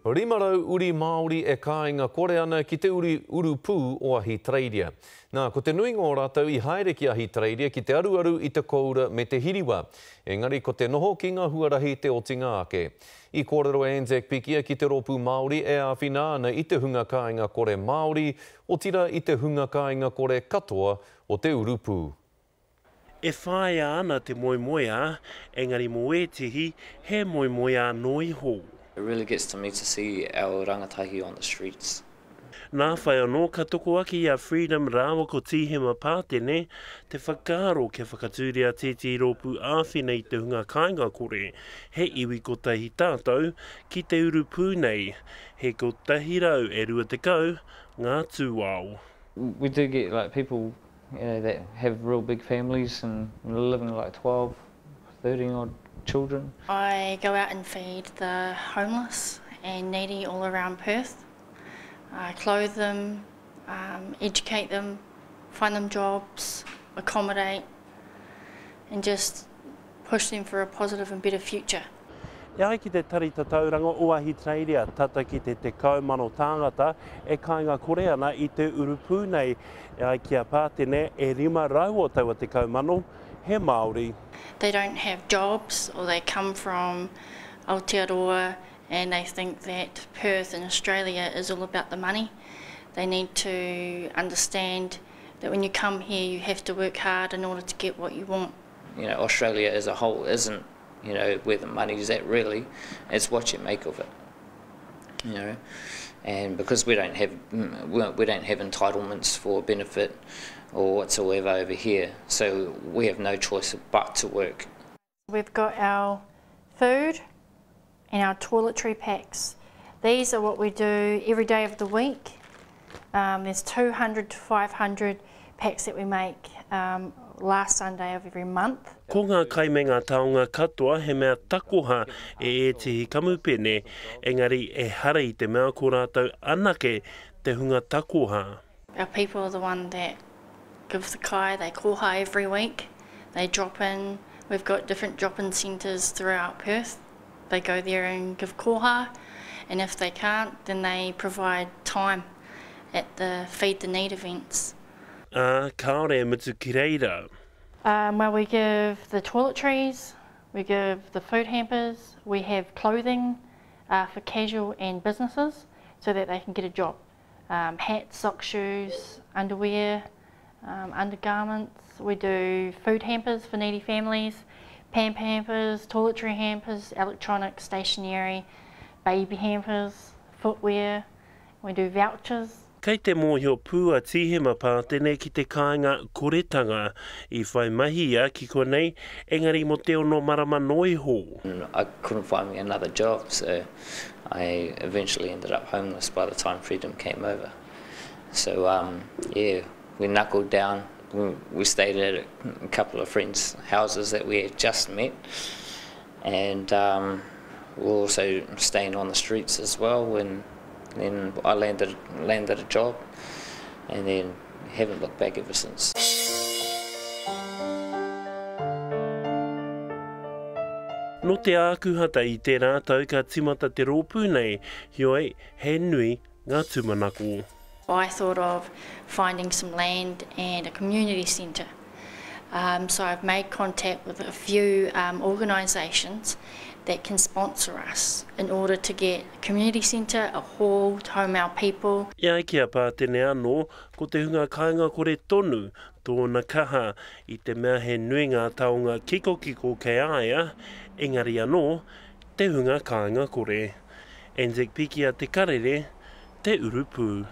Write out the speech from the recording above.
Rimarau uri Māori e kāinga kore ana ki te urupū o Ahitereiria. Nā, ko te nui ngō rātou I haere ki Ahitereiria ki te aruaru I te koura me te hiriwa. Engari, ko te noho ki ngā huarahi te otinga ake. I kōrero Anzac Pikia ki te rōpū Māori e āwhina ana I te hunga kāinga kore Māori, o tira I te hunga kāinga kore katoa o te urupū. E whaia ana te moemoea, engari mo etihi he moemoea noi hou. It really gets to me to see our rangatahi on the streets. Nā whai anō ka toko aki a Freedom Rawa ko Tihema Pātene, te whakaaro ke whakatūria tēti rōpū āwhina I te hunga kāinga kore, he iwi ko tahi tātou ki te urupū nei, he ko tahi rau e rua te kau, ngā tūao. We do get like people that have real big families and living like 12, 13 odd children. I go out and feed the homeless and needy all around Perth. I clothe them, educate them, find them jobs, accommodate, and just push them for a positive and better future. E ai ki te tarita tauranga o Ahitereiria, tata ki te kaumano tāngata, e kāinga kore ana I te urupū nei, e ai ki a Pātene, e rima rau o taua te kaumano, he Māori. They don't have jobs, or they come from Aotearoa and they think that Perth in Australia is all about the money. They need to understand that when you come here you have to work hard in order to get what you want. You know, Australia as a whole isn't, you know, where the money is at really, it's what you make of it. You know, and because we don't have entitlements for benefit or whatsoever over here, so we have no choice but to work. We've got our food and our toiletry packs. These are what we do every day of the week. There's 200 to 500 packs that we make last Sunday of every month. Ko ngā kaimenga taonga katoa he mea takoha e etihi kamupene, engari e hara I te mea ko rātou anake te hunga takoha. Our people are the one that give the kai, they koha every week, they drop in. We've got different drop-in centres throughout Perth. They go there and give koha, and if they can't, then they provide time at the Feed the Need events. Kaore mutu ki reira. Well, we give the toiletries, we give the food hampers, we have clothing for casual and businesses so that they can get a job. Hats, socks, shoes, underwear, undergarments. We do food hampers for needy families, pamper hampers, toiletry hampers, electronic, stationery, baby hampers, footwear. We do vouchers. Kei te mōhio pūa Tihema Pātene ki te kāinga koretanga I whai mahia ki konei, engari mo te ono marama noi ho. I couldn't find me another job, so I eventually ended up homeless by the time Freedom came over. So yeah, we knuckled down. We stayed at a couple of friends' houses that we had just met, and we were also staying on the streets as well. And then I landed a job, and then haven't looked back ever since. No te ākuhata I te rātau ka timata te rōpū nei, hioi he nui ngā tūmanako. I thought of finding some land and a community centre. So I've made contact with a few organisations that can sponsor us in order to get a community centre, a hall to home our people. Ia kia Pātene anō, ko te hunga kāinga kore tonu, tōna kaha I te mea he nui ngā taonga kiko kei aia, engari anō, te hunga kāinga kore. Anzac Pikia te karere, te urupū.